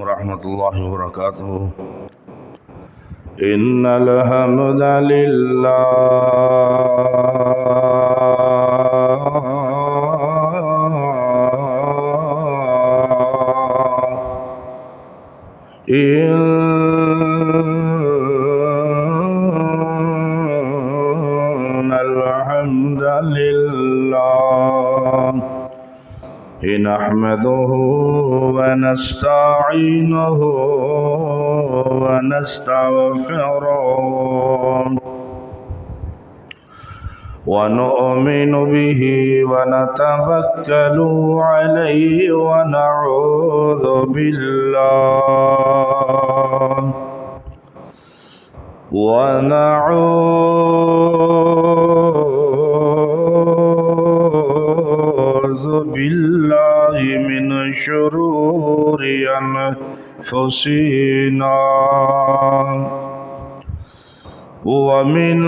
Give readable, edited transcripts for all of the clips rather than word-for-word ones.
ورحمة الله وبركاته. إن الحمد لله إن الحمد لله نحمده ونستعينه ونستغفره ونؤمن به ونتوكل عليه ونعوذ بالله من شرور أنفسنا ومن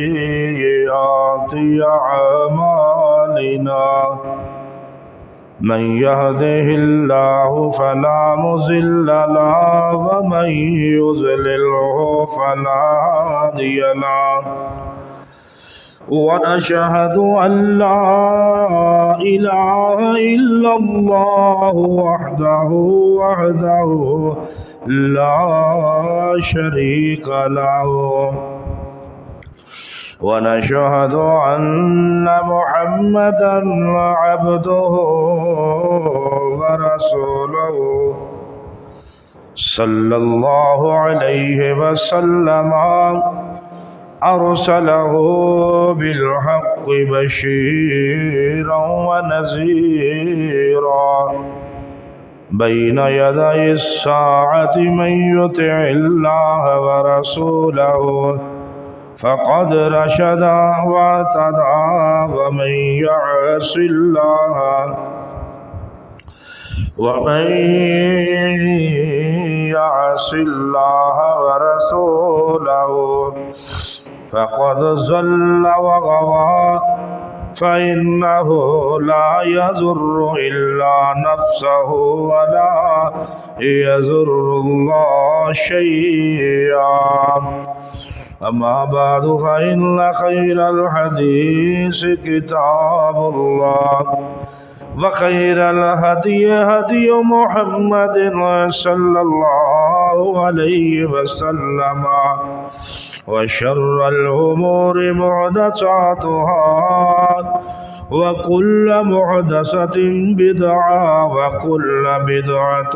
سيئات أعمالنا من يهده الله فلا مضل له ومن يضلله فلا هادي له ونشهد أن لا إله إلا الله وحده لا شريك له ونشهد أن محمدا عبده ورسوله صلى الله عليه وسلم أرسله بالحق بشيرا ونذيرا بين يدي الساعة من يطع الله ورسوله فقد رشد واهتدى ومن يعص الله ورسوله فقد ضل وغوى فإنه لا يضر إلا نفسه ولا يضر الله شيئا أما بعد فإن خير الحديث كتاب الله وخير الهدي هدي محمد صلى الله عليه وسلم وشر الأمور محدثاتها وكل محدثة بدعة وكل بدعة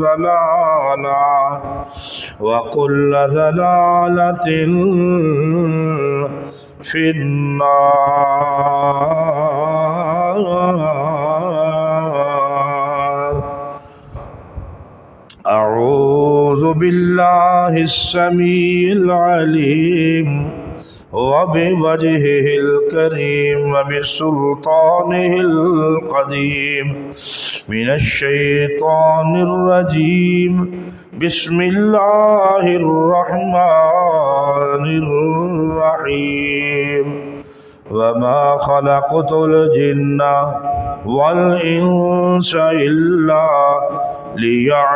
ضلالة وكل ضلالة في النار. أعوذ بالله السميع العليم وبوجهه الكريم وبسلطانه القديم من الشيطان الرجيم. بسم الله الرحمن الرحيم. وما خلقت الجن والإنس إلا ليعبدون.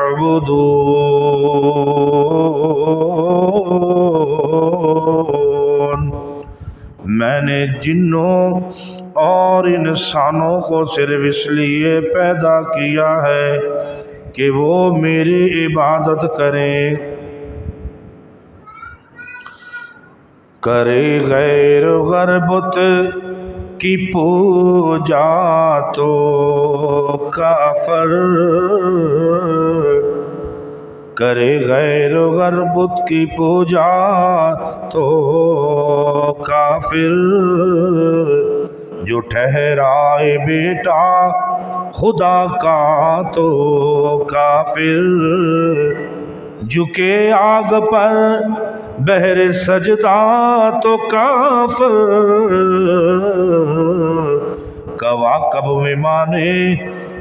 میں نے جنوں اور انسانوں کو صرف اس لیے پیدا کیا ہے کہ وہ میری عبادت کریں. کرے غیر غربت کی پوجا تو کافر. کرے غیر غربت کی پوجا تو کافر. جو ٹھہرائے بیٹا خدا کا تو کافر. جھکے آگ پر بہر سجدہ تو کافر. کواکب میں مانے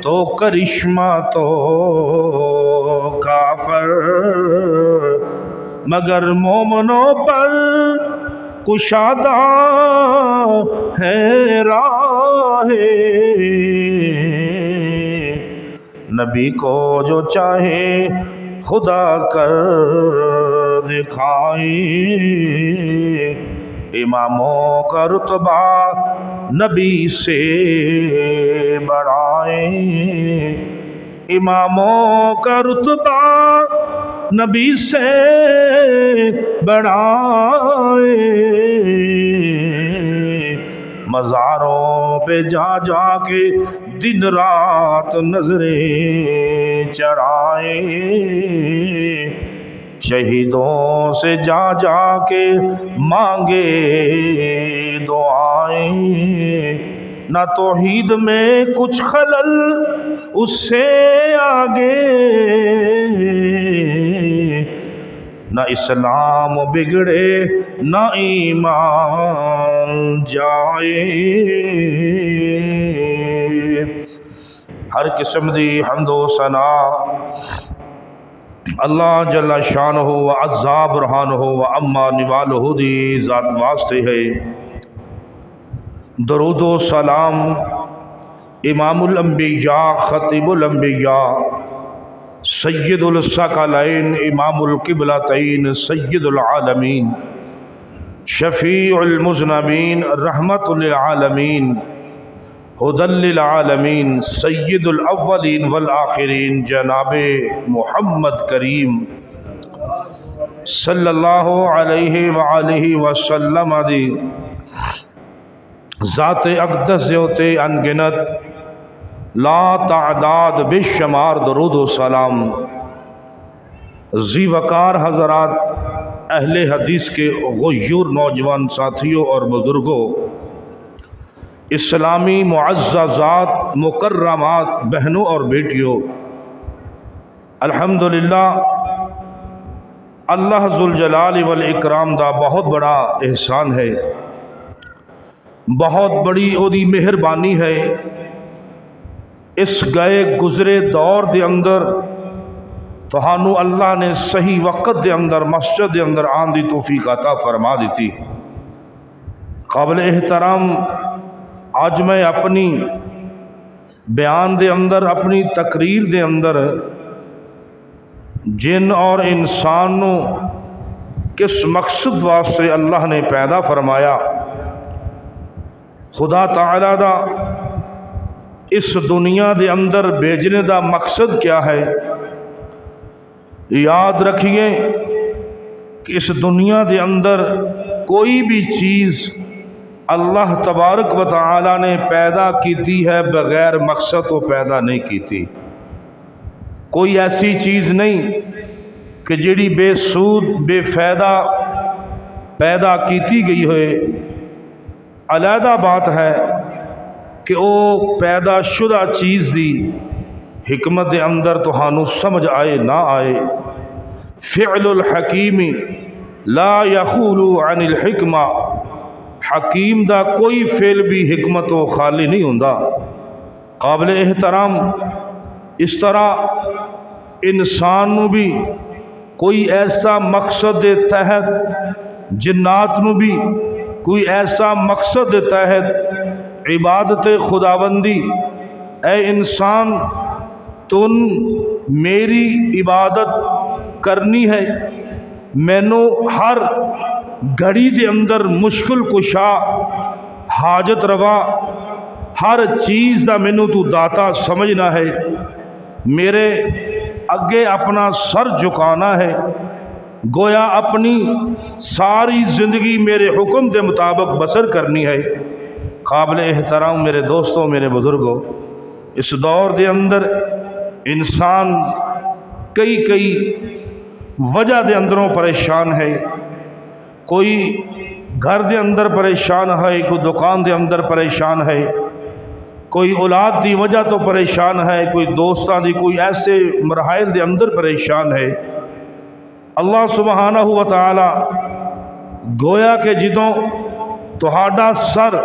تو کرشمہ تو کافر. مگر مومنوں پر کشادہ ہے راہ नबी को जो चाहे खुदा कर दिखाए। इमामों का रुतबा नबी से बढ़ाए, इमामों का रुतबा नबी से बढ़ाए। मज़ारों पे जा जा के दिन रात नजरें चढ़ाए, शहीदों से जा जा के मांगे दुआएं। ना तौहीद में कुछ खलल उससे आगे, ना इस्लाम बिगड़े ना ईमान जाए। हर किस्म दी हम्दो सना अल्लाह जल्ला शानहु व अज़्ज़ा बुरहानहु व अम्मा निवालहु दी ज़ात वास्ते है। दरूदो सलाम इमामुल अंबिया खतीबुल अंबिया सय्यदुल सकलैन इमामुल किबलतैन सय्यदुल आलमीन शफीउल मुज़नबीन रहमतुल लिल आलमीन हुदल लिल आलमीन सय्यदुल अव्वलीन वल आखिरीन जनाबे मुहम्मद करीम सल्लल्लाहु अलैहि व आलिहि वसल्लम दी ज़ाते अक़दस जोते अनगिनत ला तादाद बेशुमार दरूद व सलाम ज़ी वक़ार हज़रात अहले हदीस के ग़ुयूर नौजवान साथियों और बुज़ुर्गों, इस्लामी मुअज़्ज़ज़ात मुकर्रमात बहनों और बेटियों, अल्हम्दुलिल्लाह अल्लाह ज़ुल जलाल वल इकराम दा बहुत बड़ा एहसान है, बहुत बड़ी ओदी मेहरबानी है। इस गए गुजरे दौर के अंदर तुहानू अल्लाह ने सही वक़्त के अंदर मस्जिद के अंदर आन दी तौफीक अता फरमा दी। काबिल एहतराम आज मैं अपनी बयान के अंदर अपनी तकरीर के अंदर जिन और इंसानों किस मकसद वास्ते अल्लाह ने पैदा फरमाया, खुदा ताला दा इस दुनिया के अंदर भेजने का मकसद क्या है। याद रखिए कि इस दुनिया के अंदर कोई भी चीज़ अल्लाह तबारक व तआला ने पैदा की है बगैर मकसद तो पैदा नहीं की थी। कोई ऐसी चीज़ नहीं कि जिहड़ी बेसूद बेफायदा पैदा की गई होए। अलहदा बात है कि वो पैदा शुदा चीज़ दी हिकमत के अंदर तुहानू समझ आए ना आए। फ़िअलुल हकीमी ला यखूलु अनिल हिकमा, हकीम दा कोई फेल भी हिकमत व खाली नहीं हुंदा। काबिल एहतराम इस तरह इंसान नू भी कोई ऐसा मकसद के तहत, जिन्नात नू भी कोई ऐसा मकसद के तहत इबादत खुदाबंदी, ए इंसान तुन मेरी इबादत करनी है, मैनू हर घड़ी के अंदर मुश्किल कुशा हाजत रवा हर चीज़ का मैनू तू दाता समझना है, मेरे अगे अपना सर झुकाना है, गोया अपनी सारी ज़िंदगी मेरे हुक्म के मुताबिक बसर करनी है। काबिल एहतराम मेरे दोस्तों मेरे बुज़ुर्गों, इस दौर के अंदर इंसान कई कई वजह के अंदरों परेशान है। कोई घर के अंदर परेशान है, कोई दुकान के अंदर परेशान है, कोई औलाद की वजह तो परेशान है, कोई दोस्तों की कोई ऐसे मरहल के अंदर परेशान है। अल्लाह सुबहानहू व तआला गोया के जिदों तुहाडा सर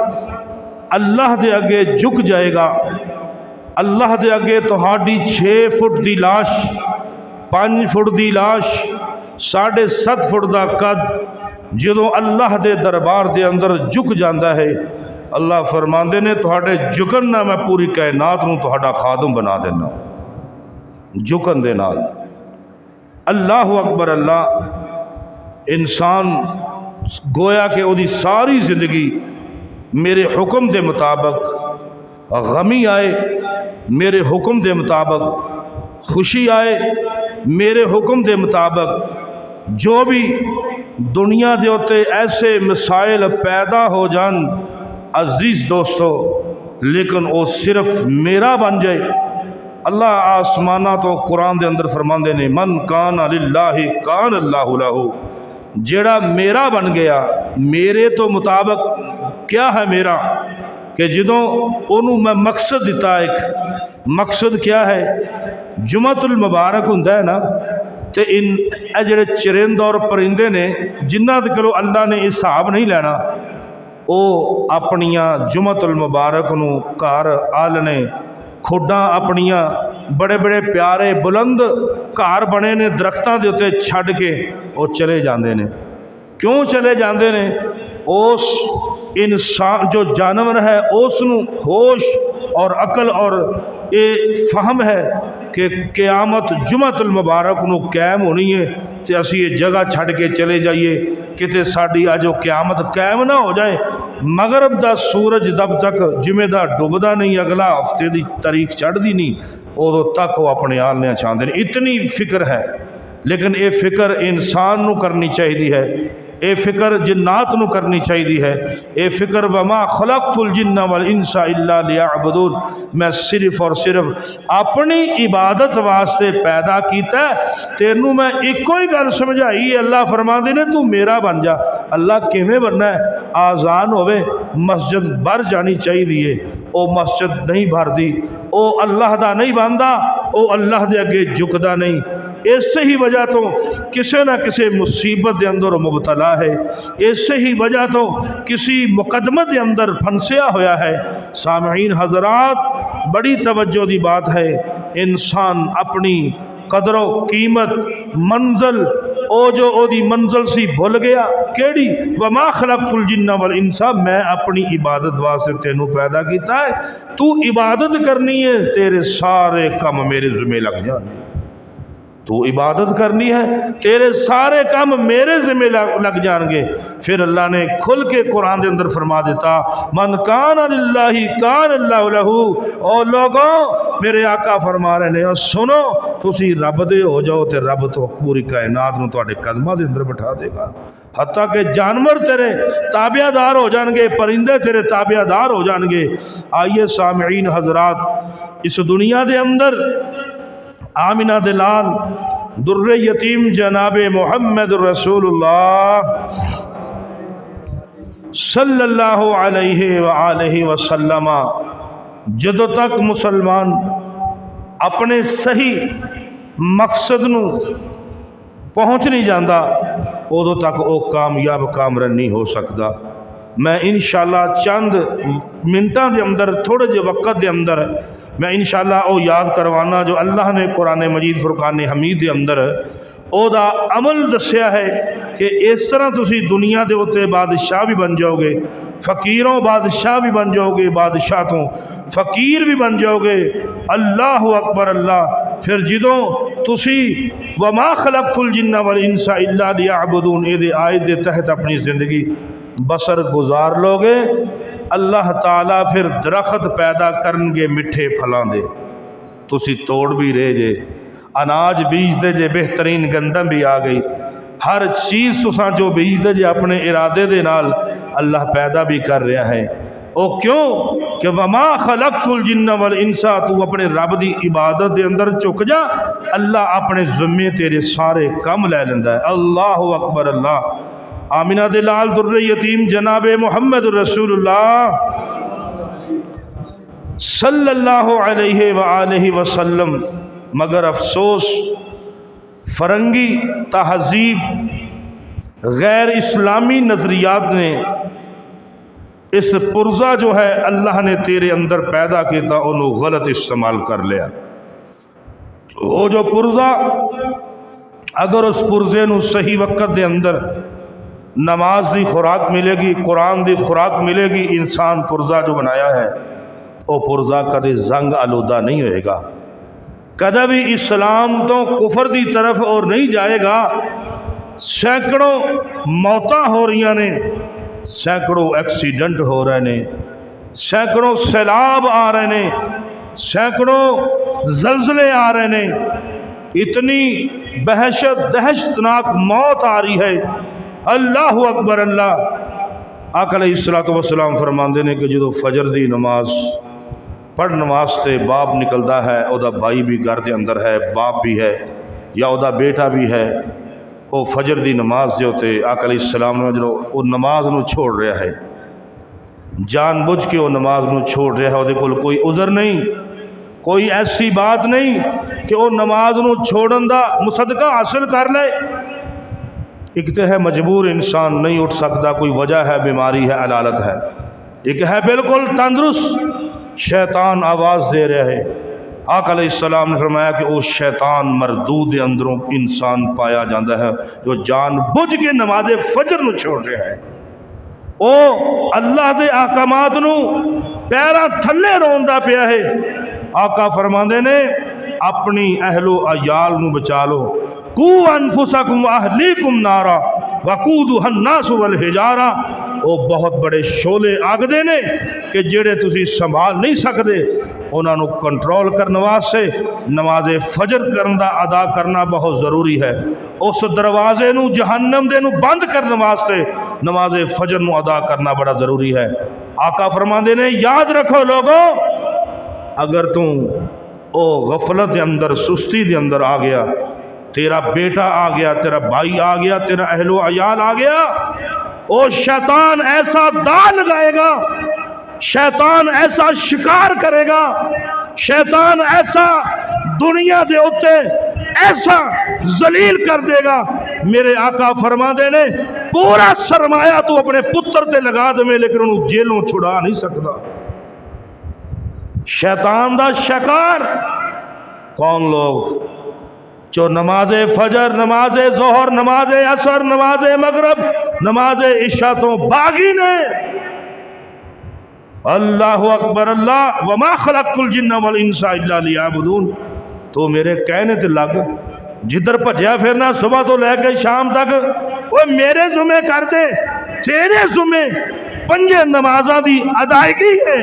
अल्लाह के अगे झुक जाएगा, अल्लाह के अगे तुहाडी 6 फुट की लाश, 5 फुट की लाश, 7.5 फुट का कद जो अल्लाह के दरबार के अंदर झुक जाता है, अल्लाह फरमाते ने तुहाडे झुकन ना मैं पूरी कायनात नूं तुहाडा खादम बना देना। झुकन दे नाल। अल्लाह अकबर। अल्लाह इंसान गोया कि वो सारी जिंदगी मेरे हुक्म के मुताबिक, गमी आए मेरे हुक्म के मुताबिक, खुशी आए मेरे हुक्म के मुताबिक, जो भी दुनिया के उत्ते ऐसे मसाइल पैदा हो जान अजीज दोस्तों, लेकिन वो सिर्फ मेरा बन जाए। अल्लाह आसमाना तो कुरान के अंदर फरमाते ने, मन कान लिल्लाहि कान अल्लाहु लहू। जेड़ा मेरा बन गया, मेरे तो मुताबिक क्या है मेरा, कि जदों ओनू मैं मकसद दिता, एक मकसद क्या है, जुमतुल मुबारक हुंदा है ना, तो इन जेड़े चरिंद और परिंदे ने जिन्हां दे कोलों अल्लाह ने हिसाब नहीं लेना, वो अपनिया जुमतुल मुबारक नूं घर आलने खुडा अपनिया बड़े बड़े प्यारे बुलंद घर बने ने दरख्तों के उत्ते छड्ड के वो चले जाते हैं। क्यों चले जाते हैं? उस इंसान जो जानवर है उसनूं होश और अकल और ये फहम है कि क़यामत जुमतुल मुबारक नूं कायम होनी है, तो असी ये जगह छड्ड के चले जाइए किते साडी अज वो क़यामत कायम ना हो जाए। मगरब का सूरज जब तक जिमें दा डुबदा नहीं, अगला हफ्ते की तारीख चढ़ती नहीं, उदों तक वो अपने आलने चाहते हैं। इतनी फिक्र है, लेकिन ये फिक्र इंसान नूं करनी चाहिए है, ये फिक्र जिन्नात नूं करनी चाहिए है। ये फिक्र वमा खलक़तुल जिन्ना वल इंसा इल्ला लियअबुदून, मैं सिर्फ और सिर्फ अपनी इबादत वास्ते पैदा किया। तेनू मैं एको ही गल समझाई, अल्लाह फरमाते ने तू मेरा बन जा। अल्लाह किवें बनना है? आज़ान होवे मस्जिद भर जानी चाहिए, वो मस्जिद नहीं भरती, वो अल्लाह दा नहीं बनता, वो अल्लाह दे अगे झुकदा नहीं। इस ही वजह तो किसी न किसी मुसीबत के अंदर मुबतला है, इस ही वजह तो किसी मुकदमे के अंदर फंसिया होया है। सामईन हजरात, बड़ी तवज्जो की बात है, इंसान अपनी कदरो कीमत मंजिल ओ जो ओदी मंजिल सी भुल गया। केड़ी? वमा खलक़तुल जिन्ना वल इंसा, मैं अपनी इबादत वास्ते तेनू पैदा किया है, तू इबादत करनी है, तेरे सारे काम मेरे ज़िम्मे लग जाने। तू इबादत करनी है, तेरे सारे काम मेरे ज़िम्मे लग जाएंगे। फिर अल्लाह ने खुल के कुरान के अंदर फरमा दिता, मन कान लिल्लाहि कान अल्लाहु लहू। और लोगों, मेरे आका फरमा रहे ने, और सुनो, तुसी रब दे हो जाओ तो रब तो पूरी कायनात नूं तुहाडे कदमां दे अंदर बिठा देगा। हत्ता कि जानवर तेरे ताबियादार हो जाएंगे, परिंदे तेरे ताबियादार हो जाएंगे। आइए सामईन हजरात, इस दुनिया के अंदर आमिना दे लाल दुर्रे यतीम जनाबे मुहम्मद रसूलुल्लाह सल्लल्लाहु अलैहि वसल्लम, जदों तक मुसलमान अपने सही मकसद नूं पहुँच नहीं जाता, उदों तक वो कामयाब कामरान नहीं हो सकता। मैं इंशाअल्लाह चंद मिनटां के अंदर, थोड़े जे वक्त के अंदर मैं इंशाअल्लाह वो याद करवाना जो अल्लाह ने कुरान मजीद फुरकान हमीद के अंदर ओदा अमल दसिया है कि इस तरह तुसी दुनिया के उत्ते बादशाह भी बन जाओगे, फ़कीरों बादशाह भी बन जाओगे, बादशाह तो फ़कीर भी बन जाओगे। अल्लाह अकबर अल्लाह। फिर जदों तुसी वमा खलक़तुल जिन्ना वल इंसा इल्ला लियअबुदून ये आयत के तहत अपनी ज़िंदगी बसर गुजार लोगे, अल्लाह ताला फिर दरख्त पैदा करनगे मिठे फलों दे, तुसी तोड़ भी रहे जे, अनाज बीजते जे, बेहतरीन गंदम भी आ गई, हर चीज़ तुसां जो बीजते जे अपने इरादे दे नाल अल्लाह पैदा भी कर रहा है। वो क्यों कि वमा खलक़तुल जिन्ना वल इंसा, तू अपने रब की इबादत के अंदर झुक जा, अल्लाह अपने ज़िम्मे तेरे सारे काम लै लैंदा है। अल्लाह अकबर अल्लाह। आमिना दे लाल दुर्रे यतीम जनाबे मुहम्मद रसूलुल्लाह सल्लल्लाहु अलैहि वसल्लम। मगर अफसोस, फरंगी तहजीब, गैर इस्लामी नज़रियात ने इस पुरजा जो है अल्लाह ने तेरे अंदर पैदा किया, उन्होंने गलत इस्तेमाल कर लिया। वो जो पुरजा, अगर उस पुरजे नूं सही वक्त के अंदर नमाज की खुराक मिलेगी, कुरान की खुराक मिलेगी, इंसान पुरजा जो बनाया है वो पुरजा कदे जंग आलूदा नहीं होएगा। कदा भी इस्लाम तो कुफर की तरफ और नहीं जाएगा। सैकड़ों मौतां हो रही ने, सैकड़ों एक्सीडेंट हो रहे ने, सैकड़ों सैलाब आ रहे ने, सैकड़ों जलजले आ रहे ने, इतनी दहशतनाक मौत आ रही है। अल्लाह अकबर। अल्लाह आका अलैहिस्सलातु वस्सलाम फरमाते हैं कि जो फजर की नमाज पढ़ने वास्ते बाप निकलता है, वह भाई भी घर के अंदर है, बाप भी है या वह बेटा भी है, वो फजर की नमाज के उत्ते आका अलैहिस्सलाम ने जो वो नमाज नूं छोड़ रहा है, जानबूझ के वो नमाज नूं छोड़ रहा है, वो कोई उज़र नहीं, कोई ऐसी बात नहीं कि वो नमाज नूं छोड़न दा मुसदका हासिल कर ले। एक तो है मजबूर इंसान नहीं उठ सकता, कोई वजह है, बीमारी है, अलालत है। एक है बिल्कुल तंदुरुस्त, शैतान आवाज़ दे रहा है। आका अलैहिस्सलाम ने फरमाया कि वो शैतान मरदूद के अंदरों इंसान पाया जाता है जो जानबूझ के नमाज फजर नूं छोड़ रहा है। वो अल्लाह के अहकामात नूं पैरां थल्ले रोंदा पिया है। आका फरमाते ने अपनी अहलो अयाल नूं बचा लो। कू अनफुसकुम अहलीकुम नारा वकूदुहा अन्नास वल हिजारा। वो बहुत बड़े शोले आगदे ने कि जेड़े तुसी संभाल नहीं सकते, उन्होंने कंट्रोल करने वास्ते नमाज फजर करना अदा करना बहुत ज़रूरी है। उस दरवाजे नूं जहन्नम दे नूं बंद करने वास्ते नमाज फजर नूं अदा करना बड़ा ज़रूरी है। आका फरमाते ने याद रखो लोगों, अगर तू ओ गफलत के अंदर, सुस्ती के अंदर आ गया, तेरा बेटा आ गया, तेरा भाई आ गया, तेरा अहलो अयाल आ गया, ओ शैतान ऐसा दाल लगाएगा, शैतान ऐसा शिकार करेगा, शैतान ऐसा दुनिया के उत्ते ऐसा जलील कर देगा। मेरे आका फरमाते ने पूरा सरमाया तू अपने पुत्र ते लगा दे, लेकिन उन्होंने जेलों छुड़ा नहीं सकता। शैतान दा शिकार कौन लोग जो नमाज फजर, नमाज जोहर, नमाज असर, नमाज मगरब, नमाज इशा तो बागी ने। अल्लाह अकबर। अल्लाह वमा खलक़तुल जिन्ना वल इंसा इल्ला लियअबुदून। तो मेरे कहने ते लग, जिधर भजया फिरना सुबह तो लैके शाम तक, वो मेरे जुमे कर दे, तेरे जुमे पंजे नमाजा की अदायगी है।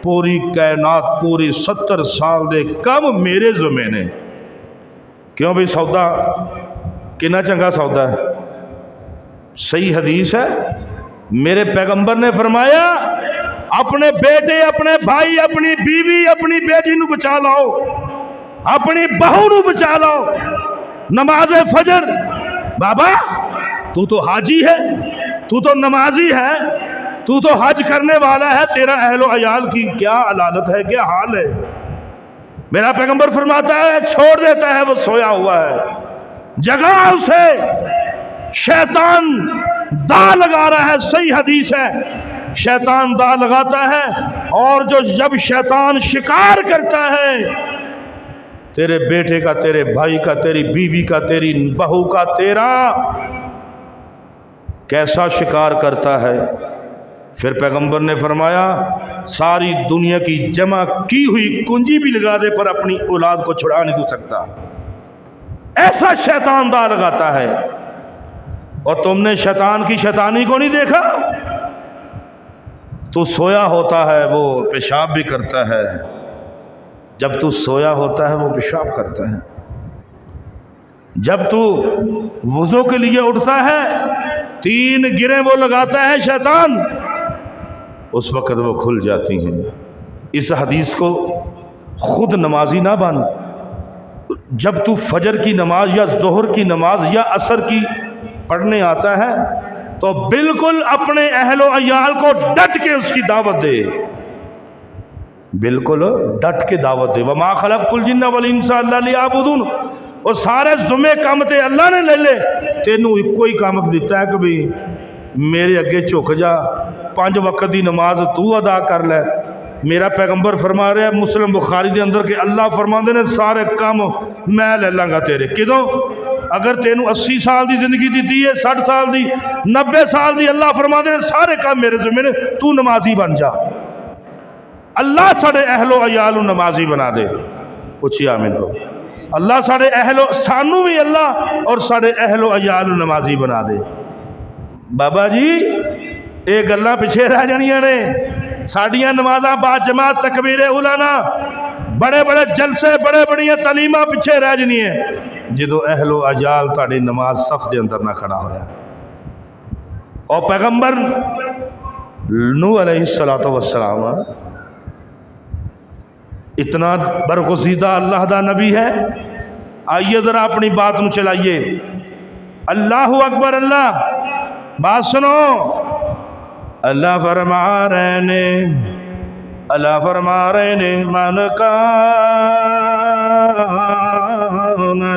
पूरी कायनात, पूरी 70 साल दे कम मेरे जुमे ने। क्यों भाई सौदा कितना चंगा सौदा है। सही हदीस है, मेरे पैगंबर ने फरमाया अपने बेटे, अपने भाई, अपनी बीवी, अपनी बेटी नू बचा लाओ, अपनी बहू नू बचा लाओ। नमाज फजर, बाबा तू तो हाजी है, तू तो नमाजी है, तू तो हज करने वाला है, तेरा अहलो अयाल की क्या अलालत है, क्या हाल है। मेरा पैगंबर फरमाता है छोड़ देता है, वो सोया हुआ है, जगा उसे, शैतान दा लगा रहा है। सही हदीस है, शैतान दा लगाता है, और जो जब शैतान शिकार करता है तेरे बेटे का, तेरे भाई का, तेरी बीवी का, तेरी बहू का, तेरा कैसा शिकार करता है, फिर पैगंबर ने फरमाया सारी दुनिया की जमा की हुई कुंजी भी लगा दे पर अपनी औलाद को छुड़ा नहीं दे सकता। ऐसा शैतान दा लगाता है। और तुमने शैतान की शैतानी को नहीं देखा? तू सोया होता है वो पेशाब भी करता है, जब तू सोया होता है वो पेशाब करता है, जब तू वुज़ू के लिए उठता है 3 गिरें वो लगाता है शैतान, उस वक़्त वो खुल जाती हैं। इस हदीस को खुद नमाजी ना बन। जब तू फजर की नमाज या जोहर की नमाज या असर की पढ़ने आता है तो बिल्कुल अपने अहलो अयाल को डट के उसकी दावत दे, बिल्कुल डट के दावत दे। वमा खलक़तुल जिन्ना वल इंसा इल्ला लियअबुदून। और सारे जुमे काम ते अल्लाह ने ले ले, तेनू इको ही काम दिता है कि भाई मेरे अगे झुक जा, 5 वक्त की नमाज तू अदा कर लै। मेरा पैगंबर फरमा रहा है मुस्लिम बुखारी के अंदर कि अल्लाह फरमाते ने सारे काम मैं ले लाँगा तेरे। किदों? अगर तेनू 80 साल की जिंदगी दी है, 60 साल की, 90 साल की, अल्लाह फरमाते ने सारे काम मेरे ज़िम्मे ने, तू नमाजी बन जा। अल्लाह साढ़े अहलो अयाल नमाजी बना दे। उची आमीन को। अल्लाह साढ़े अहलो सानू भी अल्लाह और साढ़े अहलो अयाल नमाजी बना दे। बाबा जी ये गल्लां पिछे रह जानियां ने, साडियां नमाज़ां बाजमात तकबीरे उलाना बड़े बड़े जलसे बड़े बड़ियां तलीमा पिछे रह जानियां जो अहलो अयाल ताड़ी नमाज सफ के अंदर ना खड़ा होया। और पैगंबर नूह अलैहिस्सलातु वस्सलाम इतना बरगुज़ीदा अल्लाह दा नबी है। आइए ज़रा अपनी बात में चलाइए। अल्लाहु अकबर। अल्लाह बात सुनो। अल्लाह फरमा रहे ने मन कान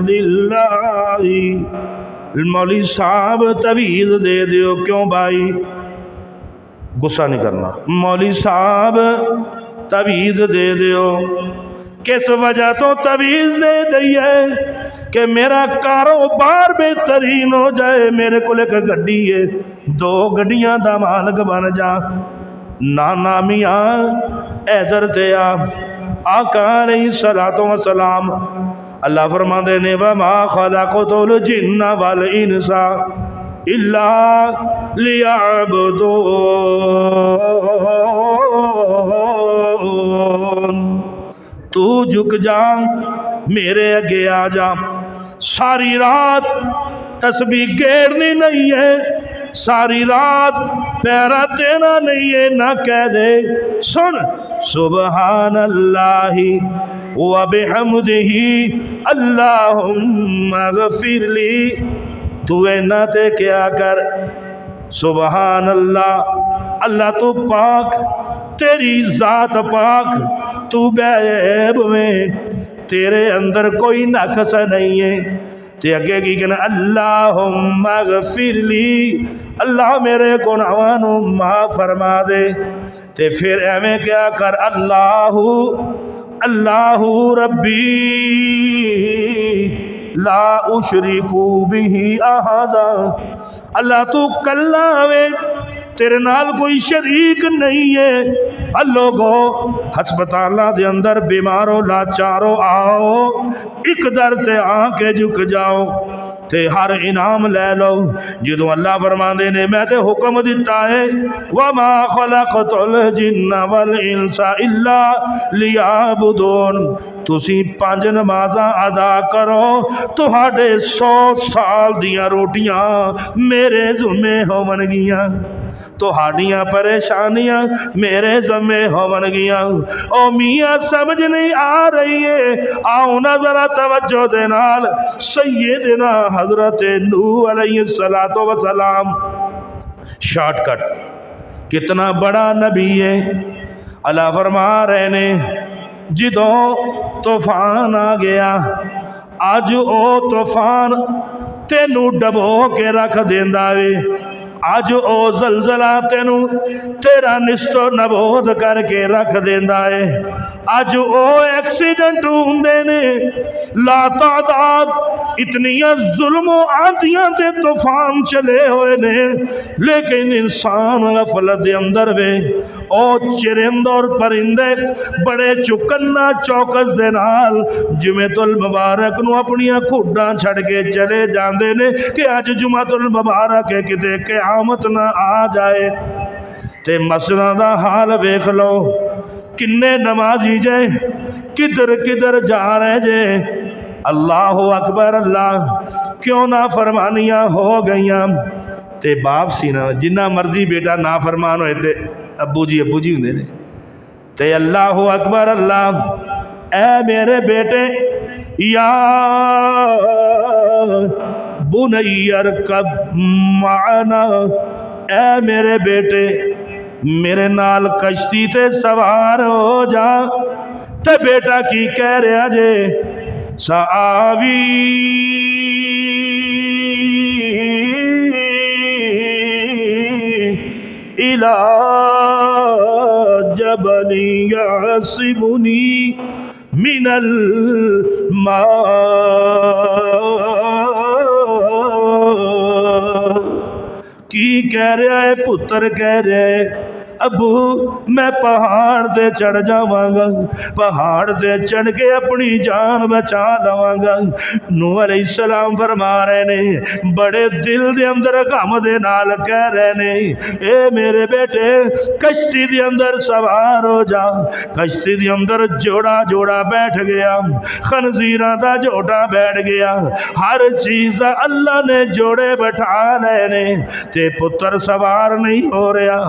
लिल्लाहि। मौली साहब तवीज़ दे दियो। क्यों भाई, गुस्सा नहीं करना। मौली साहब तवीज़ दे दियो। किस वजह तो तवीज़ दे दी है कि मेरा कारोबार बेहतरीन हो जाए। मेरे को एक गड्डी है, 2 गड्डियां दा मालक बन जा। नाना मियाँ इधर ते आका अलैहिस्सलातु वस्सलाम अल्लाह फरमाते ने वमा खलक़तुल जिन्ना वल इंसा इल्ला लियअबुदून। तू झुक जा, मेरे अगे आ जा। सारी रात तस्बीह गेरनी नहीं है, सारी रात पैरा तेना नहीं है। ना कह दे सुन सुबहानल्लाहि व बिहम्दिही अल्लाहुम्मा गफिरली। तू ना ते क्या कर सुबहान अल्लाह, अल्लाह तू पाक, तेरी जात पाक, तू बेऐब में, तेरे अंदर कोई नक्स नहीं है। ते अगे की कहना अल्लाहुम्मा गफिरली, अल्लाह मेरे गुनाहां नू माफ फरमा दे। ते फिर एवें क्या कर अल्लाहु अल्लाहु रब्बी ला उशरिकू बिही अहदा। अल्लाह तू कल्ला वे, तेरे नाल कोई शरीक नहीं है। लोगो हस्पताल दे अंदर बीमारो लाचारो आओ, एक दर ते आके झुक जाओ ते हर इनाम ले लो। जो अल्लाह फरमाते ने मैं तो हुक्म दिता है वमा खलक़तुल जिन्ना वल इंसा इल्ला लियअबुदून। तुसी 5 नमाज़ां अदा करो, तुहाडे 100 साल दियां रोटियां मेरे ज़ुम्मे होवनगियां, तुहाडियां परेशानियां मेरे ज़म्मे होवनगियां। ओ मियाँ समझ नहीं आ रही है, आओ ना ज़रा तवज्जो दे नाल सैयदना हज़रत नूह अलैहिस्सलातु वस्सलाम। शॉर्टकट कितना बड़ा नबी है। अल्लाह फरमा रहे ने जिदों तूफान आ गया, अज ओ तूफान तेनू डबो के रख देंदा वे। अज ओ जलजला तेनू तेरा निस्तो नबोद करके रख देंदा है। अज ओ एक्सीडेंट होंदे ने ला तादाद, इतनियां जुल्म आंधियां ते तूफान चले हुए ने, लेकिन इंसान गफलत दे अंदर वे। ओ चिरिंद और परिंदे बड़े चुकन्ना चौकस दे नाल जुमेतुल मुबारक नू अपनियां खुड्डां छड़ के चले जांदे ने कि अज जुमातुल मुबारक है, किते क़यामत ना आ जाए। ते मसला दा हाल वेख लो, किन्ने नमाजी जे किधर किधर जा रहे जे। अल्लाह अकबर। अल्लाह क्यों ना फरमानियां हो गई। ते बाप सी ना, जिन्ना मर्जी बेटा ना फरमान होए ते अब्बू जी होंदे ने। ते अल्लाह अकबर। अल्लाह ऐ मेरे बेटे या बुनैयर कब माना, ऐ मेरे बेटे मेरे नाल कश्ती ते सवार हो जा। ते बेटा की कह रहा जे सावी इला जबली यासिमुनी मिनल मा। की कह रहा है पुत्र, कह रहा है अबू मैं पहाड़ से चढ़ जावांगा, पहाड़ से चढ़ के अपनी जान बचा लवांगा। नूह अलैहिस्सलाम फरमा रहे ने, बड़े दिल दे अंदर गम दे नाल कह रहे ने, ए मेरे बेटे कश्ती दे अंदर सवार हो जा। कश्ती दे अंदर जोड़ा जोड़ा बैठ गया, खनजीरा दा जोड़ा बैठ गया, हर चीज अल्लाह ने जोड़े बैठा लेने, ते पुत्र सवार नहीं हो रहा।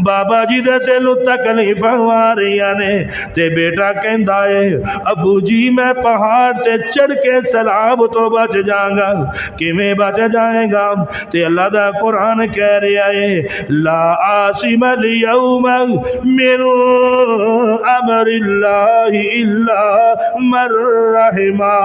बाबा जी दे दिल तकलीफ आ रही ने, ते बेटा कहता है अबू जी मैं पहाड़ ते चढ़ के सैलाब तो बच जाऊंगा। किवें बच जाएगा? ते अल्लाह दा कुरान कह रहा है, ला आसिम अल यौम मिन अमरिल्लाहि इल्ला मन रहिमा।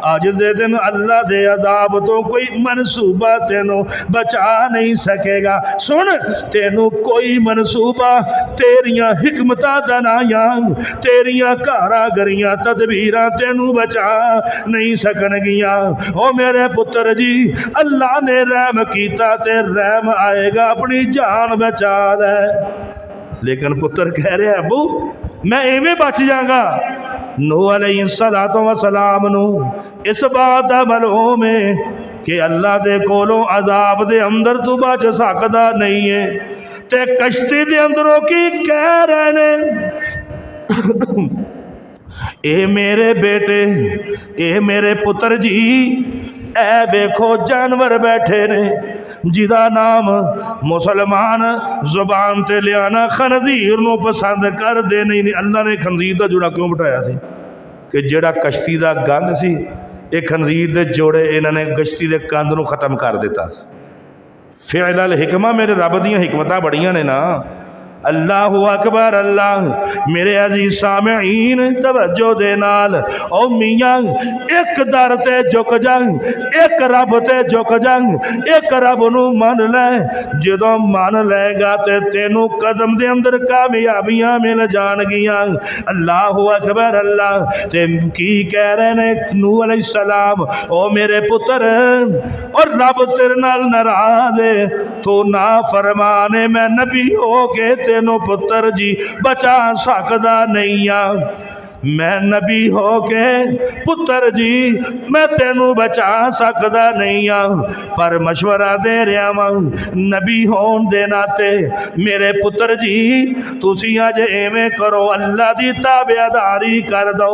अज दे दिन अल्लाह दे अजाब तो कोई मनसूबा तेनों बचा नहीं सकेगा। सुन, तेनों कोई मनसूबा तेरिया हिकमतां दनाया, तेरिया कारागरियां तदबीरां तेनों बचा नहीं सकनगियां। ओ मेरे पुत्र जी, अल्लाह ने रहम कीता ते रहम आएगा, अपनी जान बचा ले। लेकिन पुत्र कह रहे अबू मैं इवें बच जाऊंगा। नूह अलैहिस्सलातु वस्सलाम नू इस बात दा मालूम है कि अल्लाह दे कोलों अजाब दे अंदर तू बच सकदा नहीं है, ते कश्ती दे अंदरों की कह रहे ने, ए मेरे बेटे, ए मेरे पुत्र जी, ए देखो जानवर बैठे ने जिदा नाम मुसलमान जुबान ते लियाना खनजीर नूं पसंद करदे नहीं। अल्लाह ने खनजीर का जोड़ा क्यों बिठाया सी कि जेड़ा कश्ती का गंद सी, ये खनजीर के जोड़े इन्होंने कश्ती के कंध नूं खत्म कर दिता। फिअल हिकमा, मेरे रब दियां हिकमतां बड़ियां ने ना। अल्लाहु अकबर। अल्लाह मेरे अजीज सामईन तवज्जो दे नाल, ओ मियां एक दर ते झुक जांग, एक रब ते झुक जांग, एक रब नू मन ले। जदों मन लेगा ते तेनू कदम दे अंदर कामयाबियां मिल जाणगियां। अल्लाहु अकबर। अल्लाह ते की कह रहे ने नूह अलैहिस्सलाम, ओ मेरे पुत्र, और रब तेरे नाल नाराज है, तू ना फरमाने, मैं नबी हो के तेनों पुत्र जी बचा सकदा नहीं आ। मैं नबी हो के पुत्र जी मैं तेनू बचा सकदा नहीं आ, पर मशवरा दे रहा वां नबी होने दे नाते मेरे पुत्र जी, तुसी अज एवें करो, अल्लाह दी ताबेदारी कर दो,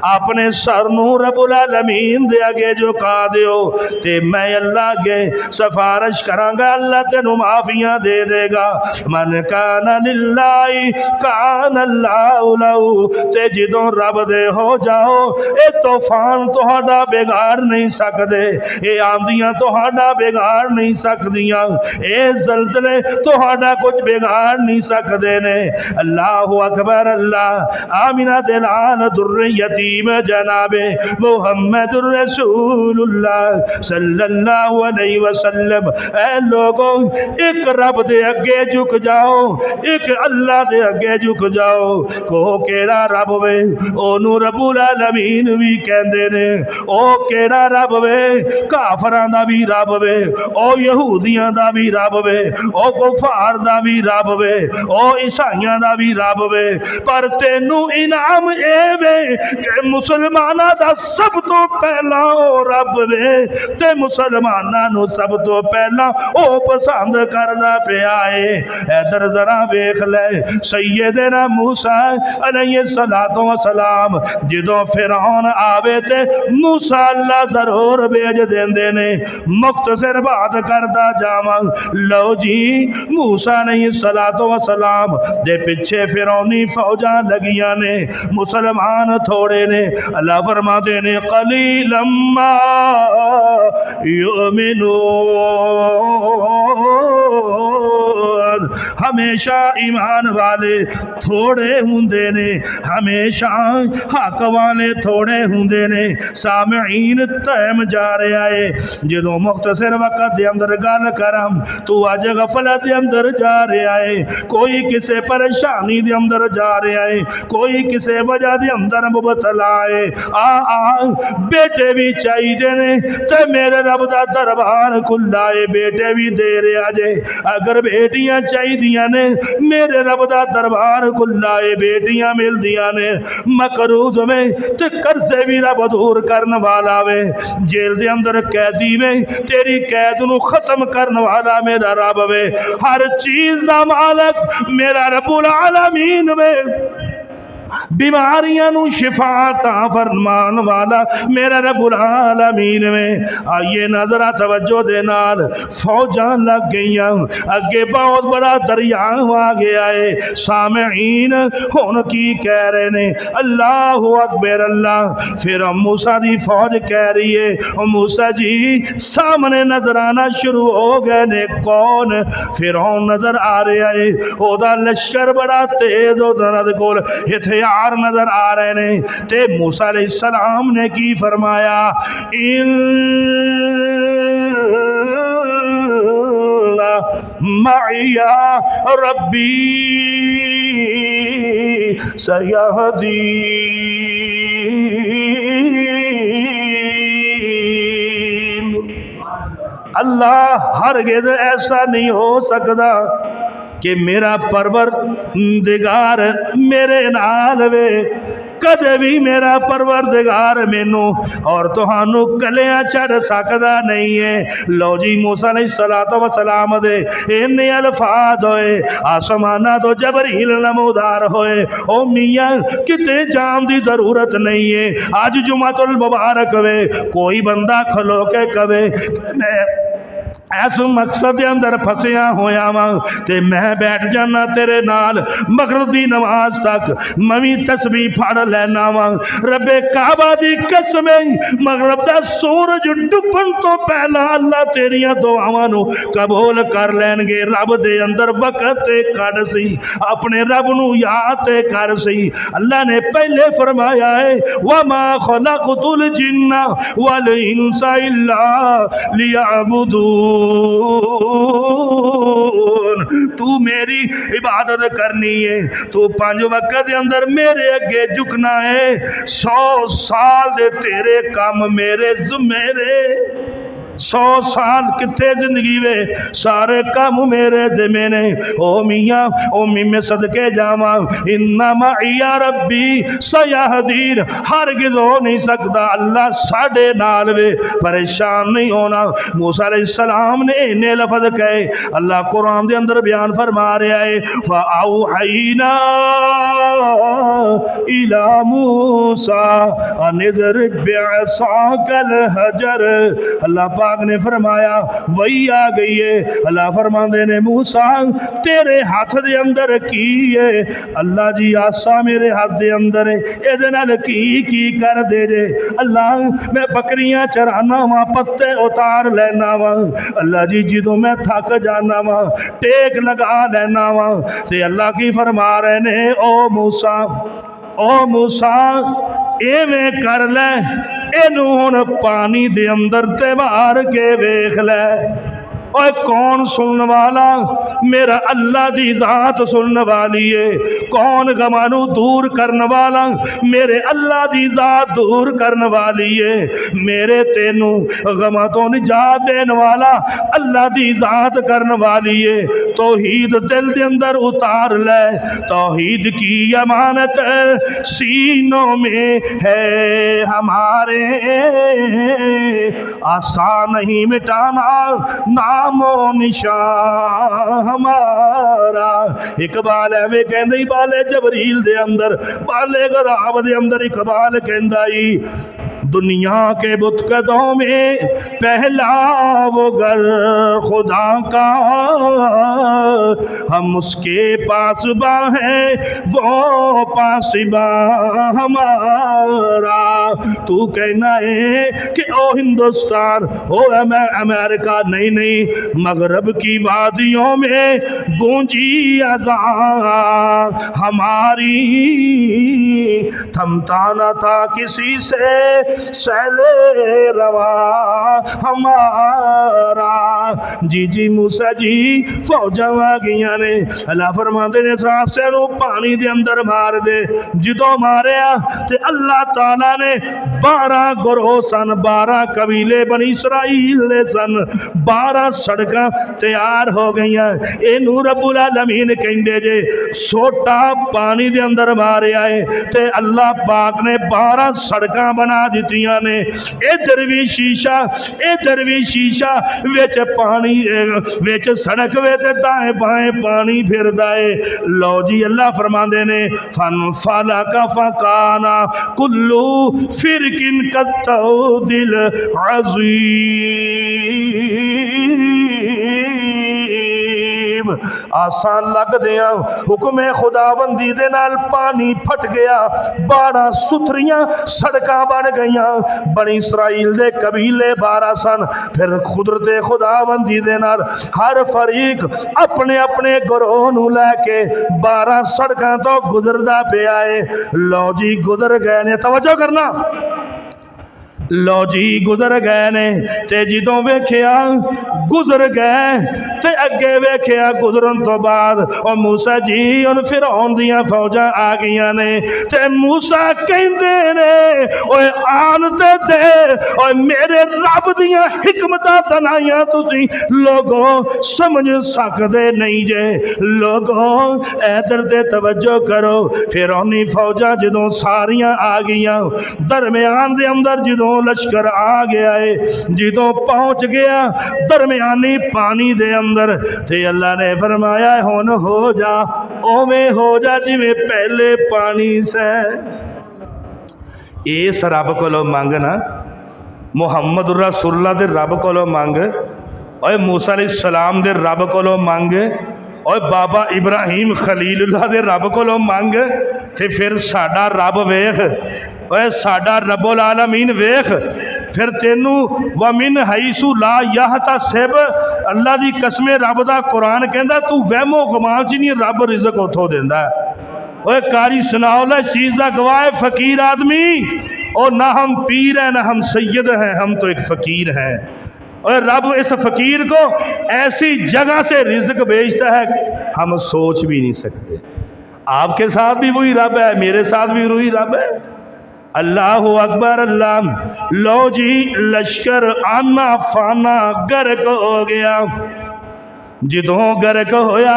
अपने सर नू रब्बुल आलमीन दे अगे झुका दिओ, ते मैं अल्लाह अगे सिफारिश करांगा, अल्लाह तेनू माफियां दे देगा। मन काना लिल्लाहि काना अल्लाहु लहू, ते जदों रब दे हो जाओ, ये तूफान तुहाडा बिगाड़ नहीं सकते, ये आंधियां तुहाडा बिगाड़ नहीं सकदियां, ये ज़लज़ले तुहाडा कुछ बिगाड़ नहीं सकते ने। अल्लाहु अकबर। अल्लाह आमिना दे लाल दुर्रे यतीम जनाबे मुहम्मदुर रसूलुल्लाह सल्लल्लाहु अलैहि वसल्लम, ऐ लोगों एक रब दे अगे झुक जाओ, एक अल्लाह दे अगे झुक जाओ। को केड़ा रब वे? ओनू रब्बुल आलमीन भी कहंदे ने। ओ केड़ा रब वे? काफरां दा भी रब वे, ओ यहूदियां दा भी रब वे, ओ कुफार दा भी रब वे, ओ ईसाइयां दा भी रब वे, पर तेनू इनाम ए वे कि मुसलमानां दा सब तो पहला ओ रब वे, ते मुसलमानां नू सब तो पहला ओ पसंद करदा पिया है। इधर जरा वेख ले, सैयदना मूसा अलैहिस्सलातु वस्सलाम जदों फिरौन आवे ते मूसा अल्लाह जरूर भेज देंदे ने। मुख्तसर बात करदा जावां, लो जी मूसा अलैहिस्सलातु वस्सलाम दे पिछे फिरौनी फौजां लगियां ने, मुसलमान थोड़े ने। अल्लाह फरमाते ने कलीलम मा युमिनून, हमेशा ईमान वाले थोड़े हुंदे ने, हमेशा हक वाले थोड़े हुंदे ने। सामईन टाइम जा रहा है, जदों मुख्तसर वक्त दे अंदर गल करां, तू अज गफलत दे अंदर जा रहा है, कोई किसी परेशानी दे अंदर जा रहा है, कोई किसी वजह दे अंदर मुबतला है। बेटे भी चाहिए ने, ते मेरे रब दा दरबार खुला है, बेटे भी दे रहा जे। अगर बेटियां चाहिए मिलदियां ने, मेरे रब दा दरबार खुला है, बेटियां मिलदियां ने, मकरूज में ते कर्जे भी रब दूर करने वाला वे, जेल दे अंदर कैदी में तेरी कैद नू खत्म करने वाला मेरा रब वे, हर चीज दा मालक मेरा रब्बुल आलमीन वे, बीमारियां नू शिफाता फरमान वाला मेरा रब्बुल आलमीन में। आइए नजरा तवज्जो दे नाल, फौजां लग गईयां, अगे बहुत बड़ा दरिया आ गया है। सामईन हुण की कह रहे ने, अल्लाह अकबर अल्लाह। फिर मूसा दी फौज कह रही है, मूसा जी सामने नजर आना शुरू हो गए ने, कौन? फिरौन नजर आ रहा है, ओदा लश्कर बड़ा तेज, ओदा कोल इथे यार नजर आ रहे ने। ते मूसा अलैहिस्सलाम ने की फरमाया, इन्ना मइया रब्बी सयहदीन। अल्लाह हरगिज़ ऐसा नहीं हो सकता कि मेरा परवरदिगार मेरे नाल वे, कदे भी मेरा परवरदिगार मैनू और तुहानू कलियां छड़ सकदा नहीं है। लो जी मूसा अलैहिस्सलातु वस्सलाम दे इन्ने अल्फाज होए, आसमाना तो जबरील नमूदार होए, ओ मियां किते जान दी जरूरत नहीं है। आज जुमातुल मुबारक वे, कोई बंदा खलो के कवे मैं ऐस मकसद के अंदर फसिया होया वा ते मैं बैठ जाना तेरे नाल मगरिब दी नमाज तक, मवी तस्बीह पढ़ लेना वा। रब्बे काबा दी कसम, मगरिब दा सूरज डुबन तो पहला अल्लाह तेरियां दुआवां नू कबूल कर लैणगे। रब दे अंदर वक्त ते कढ सी, अपने रब नू याद ते कर सी। अल्लाह ने पहले फरमाया है, वमा खलक़तुल जिन्ना वल इंसा इल्ला लियअबुदून। तू मेरी इबादत करनी है, तू 5 वक्त के अंदर मेरे अगे झुकना है। 100 साल दे तेरे काम मेरे ज़िम्मे, 100 साल कितने जिंदगी वे, सारे काम मेरे जिम्मे ने। ओ मियाँ ओ मिम्मे सदके जावा, इन्ना मइया रब्बी सयहदीन। हरगिज़ हो नहीं सकता, अल्लाह साडे नाल वे, परेशान नहीं होना। मूसा अलैहिस्सलाम ने इन्ने लफज कहे, अल्लाह कुरान दे अंदर बयान फरमा रहा है, फ़अौहैना इला मूसा अन इज़रिब बिअसाकल हजर। अल्लाह ने फरमाया वही आ गई है। अल्लाह फरमाते ने, मूसा तेरे हाथ दे अंदर की है? अल्लाह जी आसा मेरे हाथ दे अंदर है, एदे नाल की कर दे जे? अल्लाह मैं बकरियां चराना वा, पत्ते उतार लेना वा। अल्लाह जी जो मैं थक जाना वा, टेक लगा लेना वा। ते अल्लाह की फरमा रहे ने, ओ मूसा एवें कर ले, इनू हुण पानी दे अंदर ते मार के वेख ले। और कौन सुनने वाला? मेरा अल्लाह दी जात सुनने वाली है। कौन गमानू दूर करने वाला? मेरे अल्लाह दी जात दूर करने वाली है। मेरे तेनू गमा तो निजात देने वाला अल्लाह दी जात करने वाली है। तौहीद दिल दे अंदर उतार ले, तौहीद की अमानत सीनों में है हमारे, आसान नहीं मिटाना नामो निशान हमारा। इकबाल एवं कहंदा, बाले जबरील दे अंदर, बाले गराब दे अंदर इकबाल कहंदा, दुनिया के बुतकदों में पहला वो घर खुदा का, हम उसके पासबा हैं, वो पासबा हमारा। तू कहना है कि ओ हिंदुस्तान, ओ अमेरिका, नहीं नहीं, मगरब की वादियों में गूंजी अज़ान हमारी, थमता न था किसी से सैले रवा हमारा। जी मूसा जी फौजा आ गई ने। अल्लाह फरमाते ने, सासे नू पानी दे अंदर मार दे। जो मारिया ते अल्लाह ताला ने 12 गुरोह सन, 12 कबीले बनी इसराइल दे सन, 12 सड़कां तैयार हो गई। इनू रब्बुल आलमीन कहंदे जे सोटा पानी दे अंदर मारिया है ते अल्लाह पाक ने 12 सड़कां बना दित्तियां ने। इधर भी शीशा, इधर भी शीशा, विच पानी, विच सड़क वे ते दाएं बाएं पानी फिरदा है। लो जी अल्लाह फरमांदे ने फन फाला का फकाना कुल्लू फिरकिन कत्तौदिल अज़ीम। आसान लगदिया हुक्मे खुदाबंदी दे नाल पानी फट गया, 12 सुथरियां सड़कां बन गईयां। बनी इसराइल दे कबीले 12 सन। फिर कुदरते खुदाबंदी दे नाल हर फरीक अपने अपने गरोह नूं लैके 12 सड़कां तो गुजरदा पिया है। लो जी गुजर गए ने, तवज्जो करना, लो जी गुजर गए ने ते जिदों वेखिया गुजर गए ते अगे वेखिया गुजरन तो बाद और मूसा जी उन फिरौन दियां फौजां आ गईयां ने ते मूसा कहंदे ने ओए आन ते दे, ओए मेरे रब दियां हिकमतां तनाइयां तुसी लोगों समझ सकदे नहीं जे। लोगों इधर ते तवज्जो करो। फिरौनी फौजां जदों सारियां आ गईयां, दरम्यान दे अंदर जदों लश्कर आ गया है, जिदों पहुंच गया दरम्यानी पानी दे अंदर ते अल्लाह ने फरमाया हुन हो जा, ओवें हो जा जिवें पहले पानी से। इस रब कोलों मंग ना, मुहम्मद रसूलुल्लाह दे रब कोलों मंग, और मूसा अलैहिस्सलाम दे रब कोलों मंग, और बाबा इब्राहिम खलीलुल्लाह दे रब कोलों मंग, ते फिर साडा रब वेख, और साडा रब्बुल आलमीन वेख, फिर तेनू वमिन हाइसु ला यहतसिब, अल्लाह दी कसमें रब दा कुरान कहंदा तू वहमो गुमान च नहीं रब रिज़क उथों देंदा। ओए कारी सुनाओ ला चीज़ दा गवाह है फकीर आदमी, और ना हम पीर हैं ना हम सैयद हैं, हम तो एक फ़कीर हैं। और रब इस फ़कीर को ऐसी जगह से रिज़्क भेजता है हम सोच भी नहीं सकते। आपके साथ भी वही रब है, मेरे साथ भी वही रब है। अल्लाह अकबर अल्लाह। लो जी लश्कर आना फाना गर्क हो गया। जिदों गर्क होया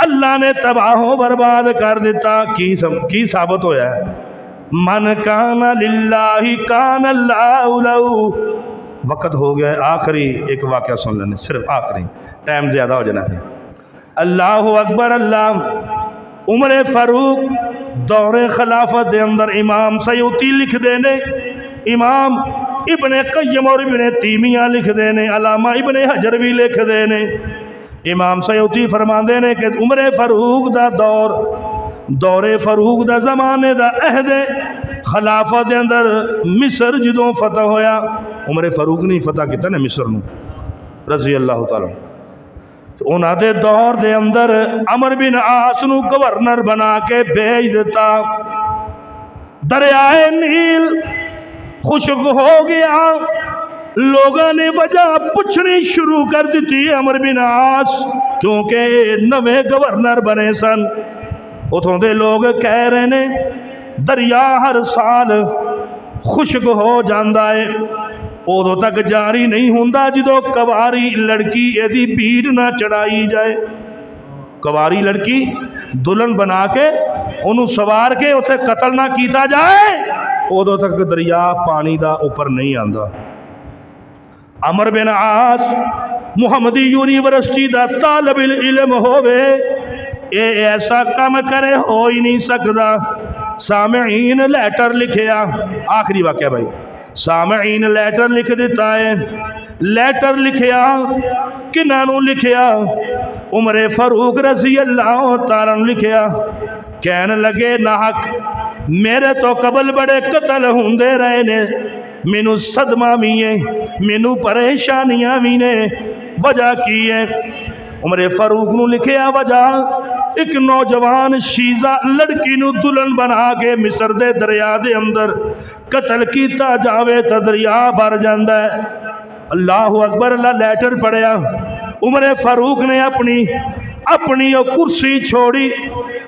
अल्लाह ने तबाहो बर्बाद कर दिता। की साबित होया? मन काना लिल्लाहि काना अल्लाहु लहू। वक़्त हो गया, आखिरी एक वाक़या सुन लेने, सिर्फ आखिरी, टाइम ज़्यादा हो जाना है। अल्लाह अकबर अल्लाह। उमर फारूक दौरे खिलाफत के अंदर इमाम सयूती लिखते ने, इमाम इबन कय्यम और इबन तीमिया लिखते ने, अलामा इबन हजर भी लिखते ने। इमाम सयूती फरमाते ने कि उमर फारूक का दौरे फारूक का जमाने का अहद खिलाफत के अंदर मिस्र जदों फतह होया, उमर फारूक ने फतह किया ना मिस्र नूं रज़ी अल्लाह तआला। उन्होंने दौर के अंदर अमर बिन आस नूं गवर्नर बना के भेज दिता। दरियाए नील खुश्क हो गया। लोगों ने वजह पूछनी शुरू कर दी अमर बिन आस, क्योंकि नवे गवर्नर बने सन। उतों के लोग कह रहे ने दरिया हर साल खुश्क हो जाता है, उदों तक जारी नहीं होंदा जो कवारी लड़की यदि भीड़ ना चढ़ाई जाए। कवारी लड़की दुल्हन बना के उन्होंने सवार के उसे कतल ना किया जाए, उदों तक दरिया पानी का ऊपर नहीं आता। अमर बिन आस मुहम्मदी यूनिवर्सिटी का तालब इल्म होवे, ये ऐसा काम करे हो ही नहीं सकता। सामईन लैटर लिखिया, आखिरी वाक़या भाई, सामईन लैटर लिख दिता है। लैटर लिखिया किन्हों लिखिया? उमर फारूक रज़ी अल्लाह तआला लिखिया। कहन लगे नाहक मेरे तो कबल बड़े कतल होंदे रहे ने, मैनू सदमा भी है, मैनू परेशानियां भी ने। वजह की है? उमर फारूक नूं लिखिया वजह, एक नौजवान शीजा लड़की नूं दुल्हन बना के मिस्र दे दरिया दे अंदर कतल किया जावे तो दरिया भर जाता है। अल्लाह अकबर। अल्लाह लैटर पढ़िया। उमर फारूक ने अपनी कुर्सी छोड़ी,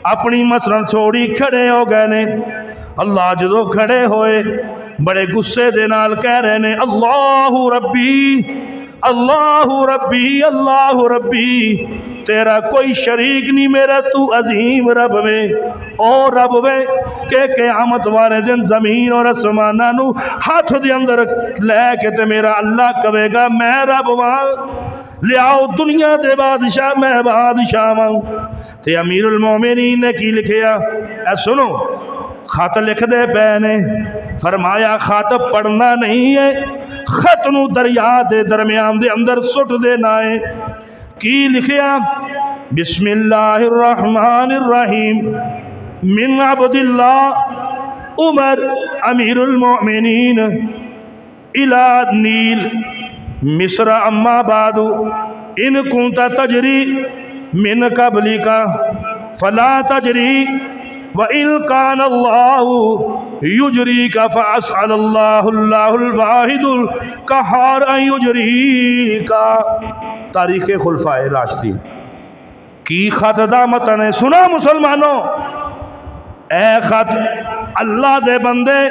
अपनी मसलन छोड़ी, खड़े हो गए ने। अल्लाह जो खड़े होए बड़े गुस्से दे नाल कह रहे ने अल्लाहु रब्बी अल्लाहु रब्बी अल्लाहु रब्बी, तेरा कोई शरीक नहीं, मेरा तू अजीम रब वे। ओ रब वे के क़यामत वाले दिन ज़मीन और आसमाना नू हाथ दे अंदर लैके ते मेरा अल्लाह कहेगा मैं रब वां, लियाओ दुनिया दे बादशाह, मैं बादशाह वां। ते अमीरुल मोमिनीन ने की लिखिया, ऐ सुनो खत लिखते पे ने, फरमाया खत पढ़ना नहीं है, खत नू दरिया दे दरम्यान दे अंदर सुट देना है। की लिखिया, बिस्मिल्लाहिर्रहमानिर्रहीम मिन अब्दिल्लाह उमर अमीरुल मोमिनीन इला नील मिस्र अम्मा बादू इन कुंता तजरी मिन कबलिका फला तजरी व इन कान अल्लाहु युजरी का फ़अस्अलुल्लाहुल वाहिदुल क़हार अन युजरी का। तारीख़ खुलफ़ाए राशिदीन की खत दा मतन है। सुना मुसलमानों, ए खत अल्लाह दे बंदे,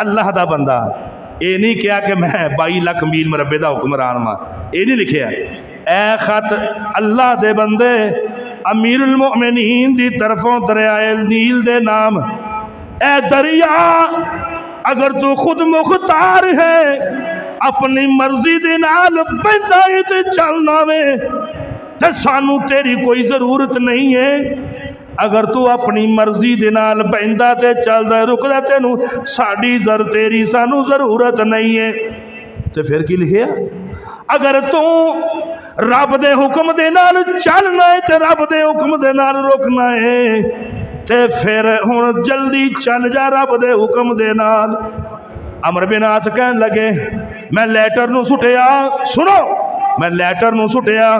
अल्लाह दा बंदा, ये नहीं क्या कि मैं 22 लाख मील मरबे का हुक्मरान वा, ये नहीं लिखिया। ए खत अल्लाह दे बंदे अमीरुल मोमिनीन दी तरफों दरियाए नील दे नाम। ए दरिया अगर तू खुद मुख्तार है, अपनी मर्जी दे नाल बहता है ते चलना वे, ते सानू तेरी कोई जरूरत नहीं है। अगर तू अपनी मर्जी दे नाल बहता ते चलदा रुकदा, तेनू साडी तेरी सानू जरूरत नहीं है। तो फिर की लिखिया, अगर तू रब दे हुक्म दे नाल चलना है ते रब दे हुक्म दे नाल रुकना है, ते फिर हुण जल्दी चल जा रब दे हुक्म दे नाल। अमर बिन आस कहन लगे, मैं लैटर नू सुटिया, सुनो मैं लैटर नू सुटिया,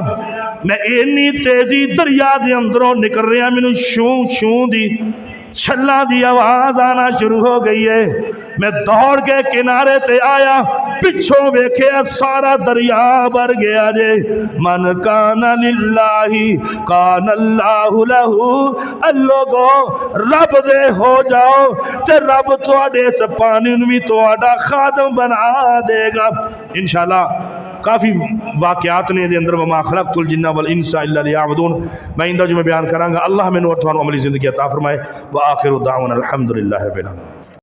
मैं इन्नी तेजी दरिया दे अंदरों निकल रहा, मैनू शू शू दी छल्ला दी आवाज आना शुरू हो गई है। मैं दौड़ के किनारे ते आया, पिछों वेखे सारा दरिया भर गया जे। मन काना लिल्लाही कान अल्लाहु लहू, लोगो रब दे हो जाओ ते रब तुहाडे इस पानी नूं भी तुहाडा खादम बना देगा। इंशाअल्लाह काफ़ी वाक़यात ने दे अंदर वमा खलक़तुल जिन्ना वल इंसा इल्ला लियअबुदून, मैं इंदा जो मैं बयान करांगा। अल्लाह मैनू और तुहानू अमली ज़िंदगी अता फरमाए। व आखिरु दाअवाना अल्हम्दुलिल्लाहि रब्बिल आलमीन।